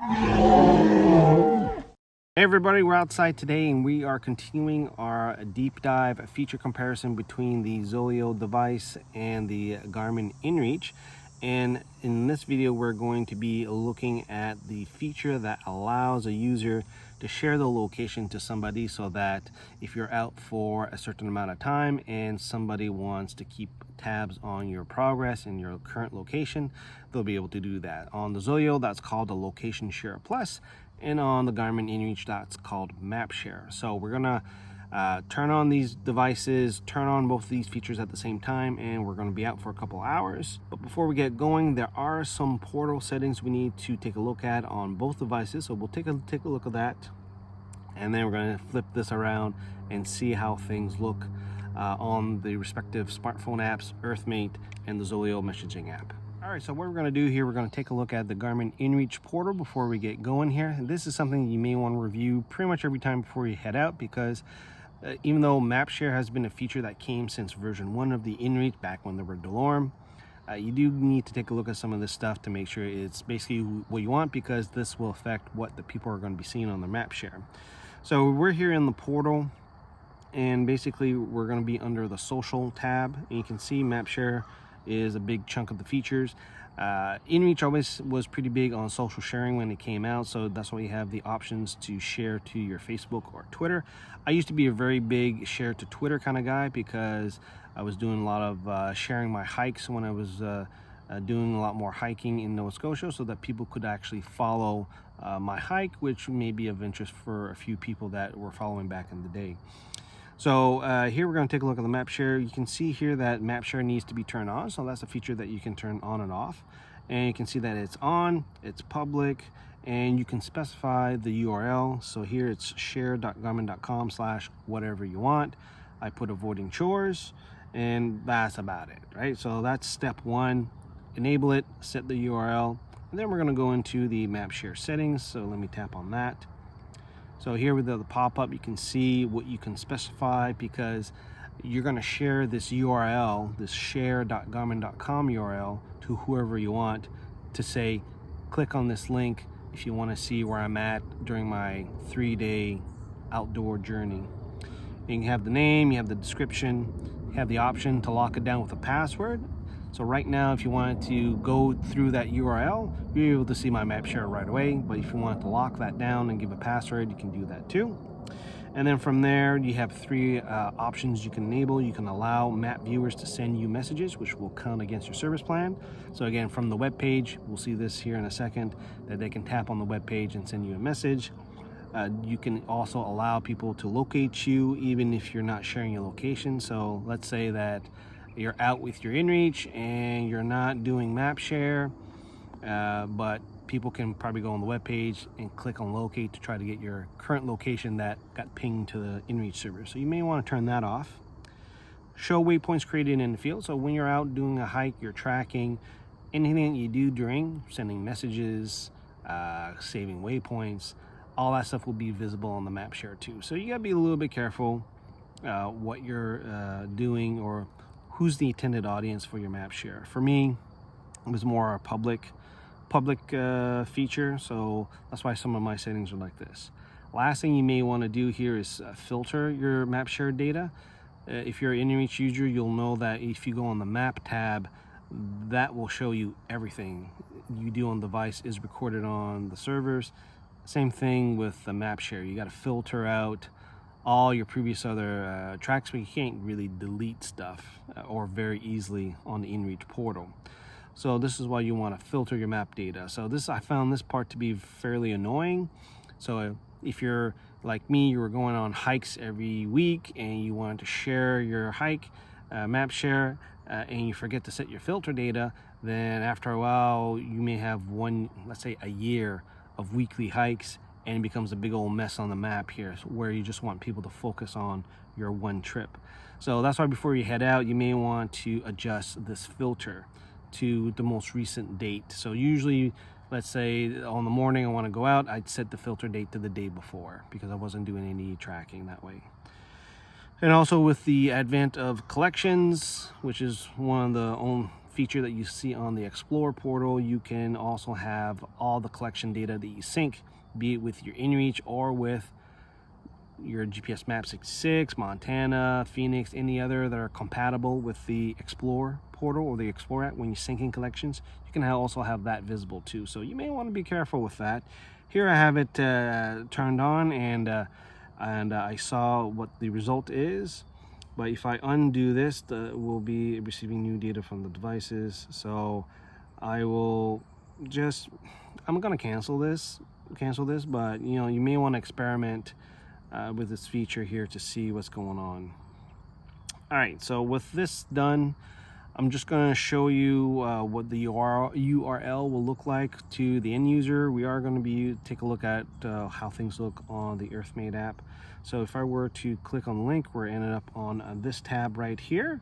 Hey everybody, we're outside today and we are continuing our deep dive feature comparison between the ZOLEO device and the Garmin inReach. And in this video, we're going to be looking at the feature that allows a user to share the location to somebody, so that if you're out for a certain amount of time and somebody wants to keep tabs on your progress and your current location, they'll be able to do that. On the ZOLEO, that's called the Location Share Plus, and on the Garmin inReach, that's called Mapshare. So we're gonna turn on these devices, turn on both of these features at the same time, and we're going to be out for a couple hours. But before we get going, there are some portal settings we need to take a look at on both devices, so we'll take a look at that, and then we're going to flip this around and see how things look on the respective smartphone apps, Earthmate and the ZOLEO messaging app. All right, so what we're going to do here, we're going to take a look at the Garmin inReach portal before we get going here. And this is something you may want to review pretty much every time before you head out, because even though Mapshare has been a feature that came since version 1 of the inReach back when there were Delorme, you do need to take a look at some of this stuff to make sure it's basically what you want, because this will affect what the people are going to be seeing on their Mapshare. So we're here in the portal, and basically we're going to be under the social tab, and you can see Mapshare is a big chunk of the features. inReach always was pretty big on social sharing when it came out, so that's why you have the options to share to your Facebook or Twitter. I used to be a very big share to Twitter kind of guy, because I was doing a lot of sharing my hikes when I was doing a lot more hiking in Nova Scotia, so that people could actually follow my hike, which may be of interest for a few people that were following back in the day. So here we're going to take a look at the Mapshare. You can see here that Mapshare needs to be turned on, so that's a feature that you can turn on and off. And you can see that it's on, it's public, and you can specify the URL. So here it's share.garmin.com/whatever you want. I put avoiding chores, and that's about it, right? So that's step one. Enable it, set the URL, and then we're going to go into the Mapshare settings. So let me tap on that. So here with the pop-up, you can see what you can specify, because you're going to share this URL, this share.garmin.com URL, to whoever you want, to say, click on this link if you want to see where I'm at during my 3-day outdoor journey. You can have the name, you have the description, you have the option to lock it down with a password. So right now, if you wanted to go through that URL, you'll be able to see my Mapshare right away. But if you wanted to lock that down and give a password, you can do that too. And then from there, you have 3 options you can enable. You can allow map viewers to send you messages, which will count against your service plan. So again, from the web page, we'll see this here in a second, that they can tap on the web page and send you a message. You can also allow people to locate you even if you're not sharing your location. So let's say that you're out with your inReach and you're not doing Mapshare, but people can probably go on the web page and click on locate to try to get your current location that got pinged to the inReach server. So you may want to turn that off. Show waypoints created in the field. So when you're out doing a hike, you're tracking anything that you do during, sending messages, saving waypoints, all that stuff will be visible on the Mapshare too. So you gotta be a little bit careful what you're doing, or who's the intended audience for your Mapshare. For me, it was more a public feature, so that's why some of my settings are like this. Last thing you may want to do here is filter your Mapshare data. If you're an inReach user, you'll know that if you go on the Map tab, that will show you everything you do on the device is recorded on the servers. Same thing with the Mapshare. You got to filter out all your previous other tracks, but you can't really delete stuff or very easily on the inReach portal. So this is why you want to filter your map data. So I found this part to be fairly annoying. So if you're like me, you were going on hikes every week and you wanted to share your hike, Mapshare, and you forget to set your filter data, then after a while you may have let's say a year of weekly hikes, and it becomes a big old mess on the map here, where you just want people to focus on your one trip. So that's why before you head out, you may want to adjust this filter to the most recent date. So usually, let's say on the morning I want to go out, I'd set the filter date to the day before, because I wasn't doing any tracking that way. And also with the advent of collections, which is one of the feature that you see on the Explorer portal, you can also have all the collection data that you sync, be it with your inReach or with your GPS Map 66, Montana, Phoenix, any other that are compatible with the Explorer portal or the Explorer app. When you sync in collections, you can also have that visible too. So you may want to be careful with that. Here I have it turned on, and I saw what the result is. But if I undo this, we'll be receiving new data from the devices. So I will just, I'm gonna cancel this, but you know, you may want to experiment with this feature here to see what's going on. All right, so with this done, I'm just going to show you what the URL will look like to the end user. We are going to take a look at how things look on the Earthmate app. So if I were to click on the link, we're ended up on this tab right here,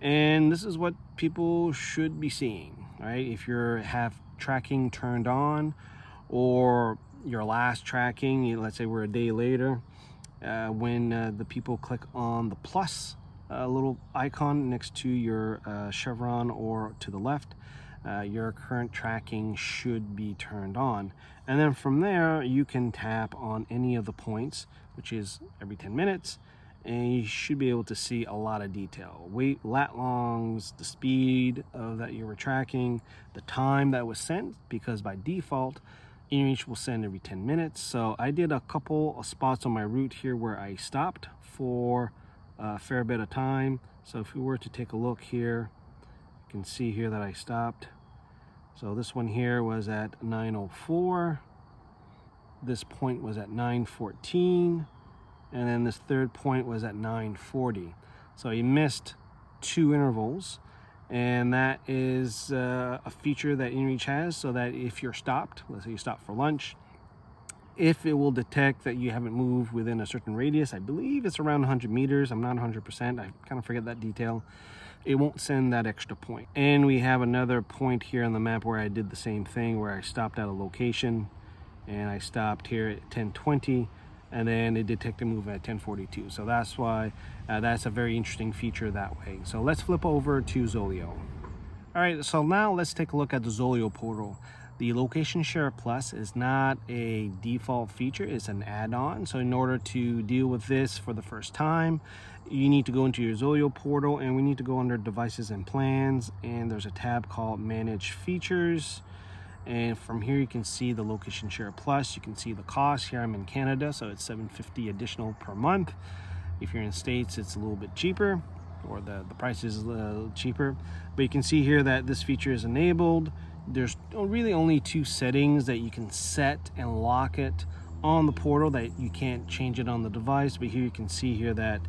and this is what people should be seeing. Right, if you have tracking turned on, or your last tracking, let's say we're a day later, when the people click on the plus little icon next to your chevron or to the left, your current tracking should be turned on. And then from there, you can tap on any of the points, which is every 10 minutes, and you should be able to see a lot of detail. Weight, lat longs, the speed that you were tracking, the time that was sent, because by default, inReach will send every 10 minutes. So I did a couple of spots on my route here where I stopped for a fair bit of time. So if we were to take a look here, you can see here that I stopped. So this one here was at 9:04. This point was at 9:14. And then this third point was at 9:40. So you missed 2 intervals. And that is a feature that inReach has, so that if you're stopped, let's say you stop for lunch, if it will detect that you haven't moved within a certain radius, I believe it's around 100 meters, I'm not 100%, I kind of forget that detail, it won't send that extra point. And we have another point here on the map where I did the same thing, where I stopped at a location, and I stopped here at 10:20, and then it detected movement at 10:42. So that's why that's a very interesting feature that way. So let's flip over to ZOLEO. All right, so now let's take a look at the ZOLEO portal. The Location Share Plus is not a default feature, it's an add-on. So in order to deal with this for the first time, you need to go into your ZOLEO portal, and we need to go under Devices and Plans, and there's a tab called Manage Features. And from here you can see the Location Share Plus. You can see the cost. Here I'm in Canada, so it's $7.50 additional per month. If you're in the States, it's a little bit cheaper, or the price is a little cheaper. But you can see here that this feature is enabled. There's really only 2 settings that you can set and lock it on the portal, that you can't change it on the device. But here you can see here that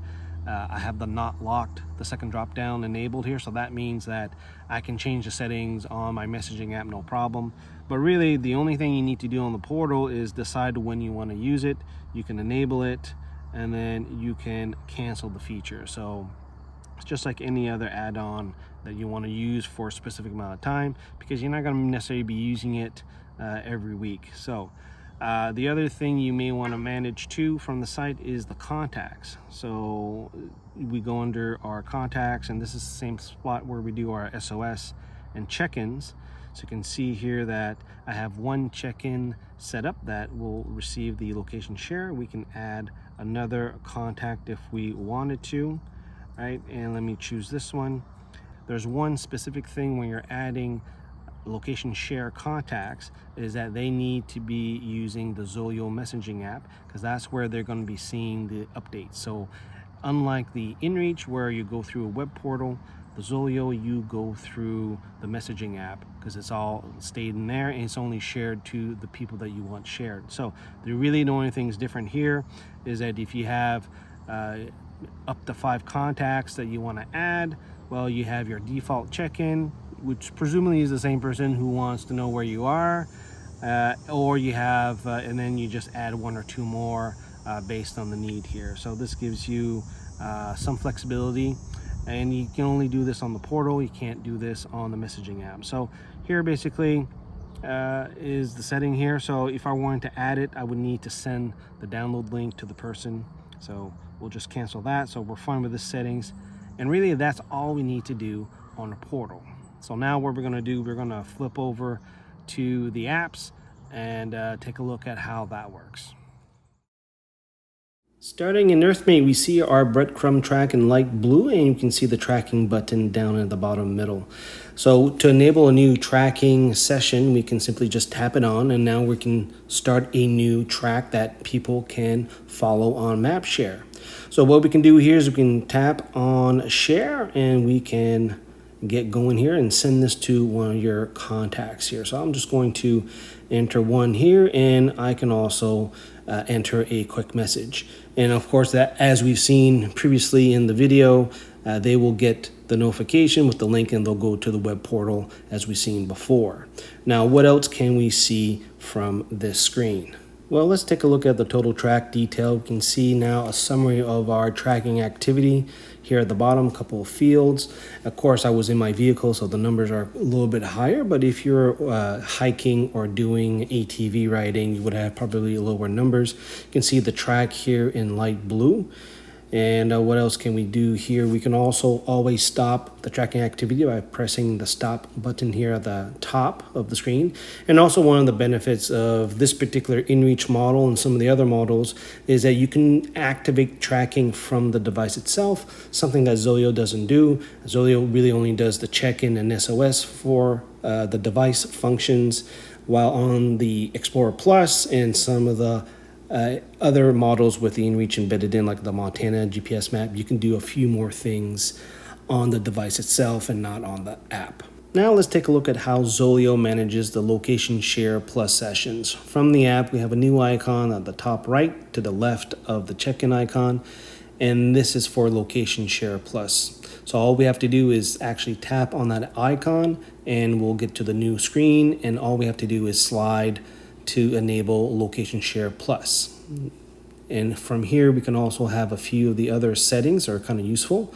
I have the not locked, the second drop down enabled here. So that means that I can change the settings on my messaging app, no problem. But really the only thing you need to do on the portal is decide when you want to use it. You can enable it, and then you can cancel the feature. So it's just like any other add-on that you want to use for a specific amount of time, because you're not going to necessarily be using it every week. So the other thing you may want to manage too from the site is the contacts. So we go under our contacts, and this is the same spot where we do our SOS and check-ins. So you can see here that I have 1 check-in set up that will receive the location share. We can add another contact if we wanted to, right? And let me choose this one. There's one specific thing when you're adding location share contacts, is that they need to be using the ZOLEO messaging app, because that's where they're going to be seeing the updates. So unlike the inReach where you go through a web portal, the ZOLEO you go through the messaging app, because it's all stayed in there and it's only shared to the people that you want shared. So the only things different here is that if you have up to 5 contacts that you want to add, well, you have your default check-in, which presumably is the same person who wants to know where you are, or you have, and then you just add 1 or 2 more based on the need here. So this gives you some flexibility, and you can only do this on the portal. You can't do this on the messaging app. So here basically is the setting here. So if I wanted to add it, I would need to send the download link to the person. So we'll just cancel that. So we're fine with the settings, and really that's all we need to do on a portal. So now what we're gonna do, we're gonna flip over to the apps and take a look at how that works. Starting in Earthmate, we see our breadcrumb track in light blue, and you can see the tracking button down in the bottom middle. So to enable a new tracking session, we can simply just tap it on, and now we can start a new track that people can follow on Mapshare. So what we can do here is we can tap on share, and we can get going here and send this to one of your contacts here. So I'm just going to enter one here, and I can also enter a quick message. And of course, that, as we've seen previously in the video, they will get the notification with the link and they'll go to the web portal as we've seen before. Now, what else can we see from this screen? Well, let's take a look at the total track detail. We can see now a summary of our tracking activity here at the bottom, a couple of fields. Of course, I was in my vehicle, so the numbers are a little bit higher, but if you're hiking or doing ATV riding, you would have probably lower numbers. You can see the track here in light blue. And what else can we do here? We can also always stop the tracking activity by pressing the stop button here at the top of the screen. And also one of the benefits of this particular inReach model and some of the other models is that you can activate tracking from the device itself, something that ZOLEO doesn't do. ZOLEO really only does the check-in and SOS for the device functions, while on the Explorer Plus and some of the other models with the inReach embedded in, like the Montana GPS map, you can do a few more things on the device itself and not on the app. Now let's take a look at how ZOLEO manages the Location Share Plus sessions. From the app, we have a new icon at the top right to the left of the check-in icon, and this is for Location Share Plus. So all we have to do is actually tap on that icon and we'll get to the new screen, and all we have to do is slide to enable Location Share Plus. And from here, we can also have a few of the other settings that are kind of useful.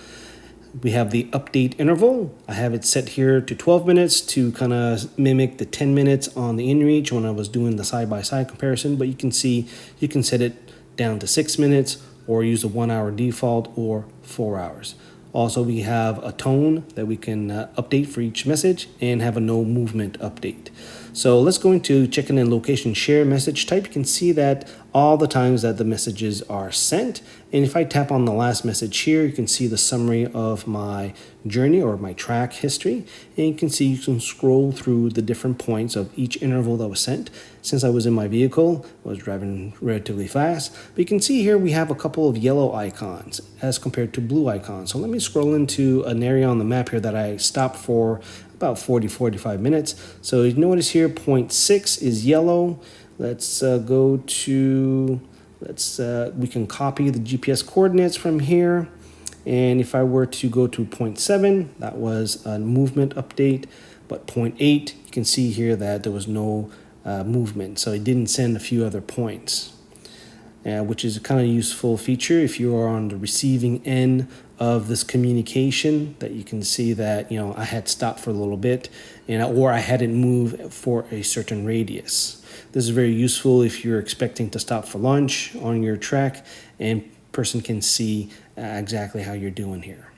We have the update interval. I have it set here to 12 minutes to kind of mimic the 10 minutes on the inReach when I was doing the side-by-side comparison, but you can see you can set it down to 6 minutes or use the 1 hour default or 4 hours. Also, we have a tone that we can update for each message and have a no movement update. So let's go into check-in and location share message type. You can see that all the times that the messages are sent. And if I tap on the last message here, you can see the summary of my journey or my track history. And you can see you can scroll through the different points of each interval that was sent. Since I was in my vehicle, I was driving relatively fast. But you can see here we have a couple of yellow icons as compared to blue icons. So let me scroll into an area on the map here that I stopped for about 40-45 minutes. So you notice here 0.6 is yellow. Let's go to, we can copy the GPS coordinates from here. And if I were to go to 0.7, that was a movement update. But 0.8, you can see here that there was no movement. So it didn't send a few other points. Which is a kind of useful feature if you are on the receiving end of this communication, that you can see that, you know, I had stopped for a little bit or I hadn't moved for a certain radius. This is very useful if you're expecting to stop for lunch on your track and person can see exactly how you're doing here.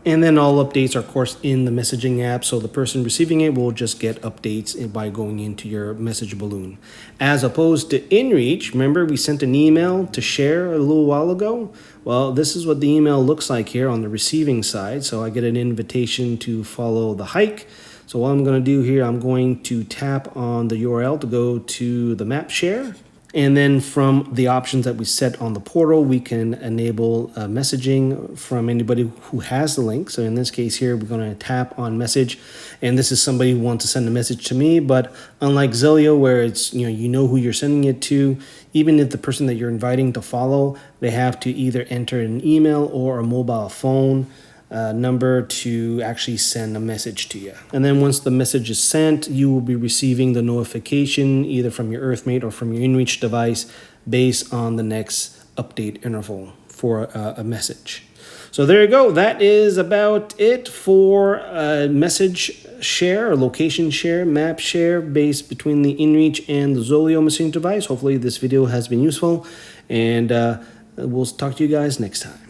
And then all updates are, of course, in the messaging app, so the person receiving it will just get updates by going into your message balloon. As opposed to inReach, remember we sent an email to share a little while ago? Well, this is what the email looks like here on the receiving side. So I get an invitation to follow the hike. So what I'm going to do here, I'm going to tap on the URL to go to the Mapshare. And then from the options that we set on the portal, we can enable messaging from anybody who has the link. So in this case here, we're going to tap on message. And this is somebody who wants to send a message to me. But unlike ZOLEO, where it's, you know who you're sending it to, even if the person that you're inviting to follow, they have to either enter an email or a mobile phone number to actually send a message to you. And then once the message is sent, you will be receiving the notification either from your Earthmate or from your inReach device based on the next update interval for a message. So there you go. That is about it for message share or location share, map share based between the inReach and the ZOLEO messaging device. Hopefully this video has been useful, and we'll talk to you guys next time.